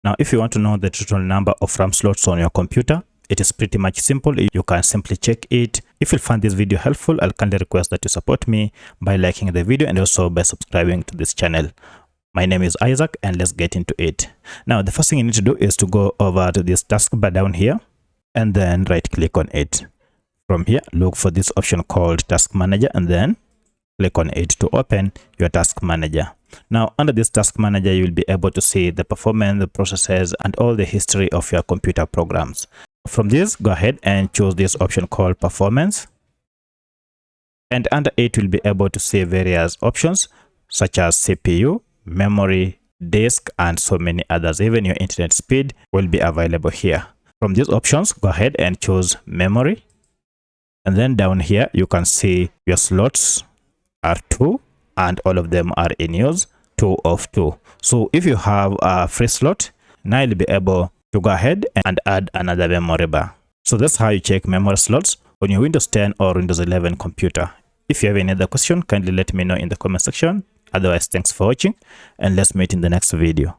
Now, if you want to know the total number of RAM slots on your computer, it is pretty much simple. You can simply check it. If you find this video helpful, I'll kindly request that you support me by liking the video and also by subscribing to this channel. My name is Isaac and let's get into it. Now, the first thing you need to do is to go over to this taskbar down here and then right click on it. From here, look for this option called Task Manager and then click on it to open your Task Manager. Now, under this Task Manager, you will be able to see the performance, the processes, and all the history of your computer programs. From this, go ahead and choose this option called Performance. And under it, you'll be able to see various options such as CPU, memory, disk, and so many others. Even your internet speed will be available here. From these options, go ahead and choose Memory. And then down here, you can see your slots are 2 and all of them are in use, 2 of 2. So if you have a free slot, now you'll be able to go ahead and add another memory bar. So that's how you check memory slots on your Windows 10 or Windows 11 computer. If you have any other question, kindly let me know in the comment section. Otherwise, thanks for watching and let's meet in the next video.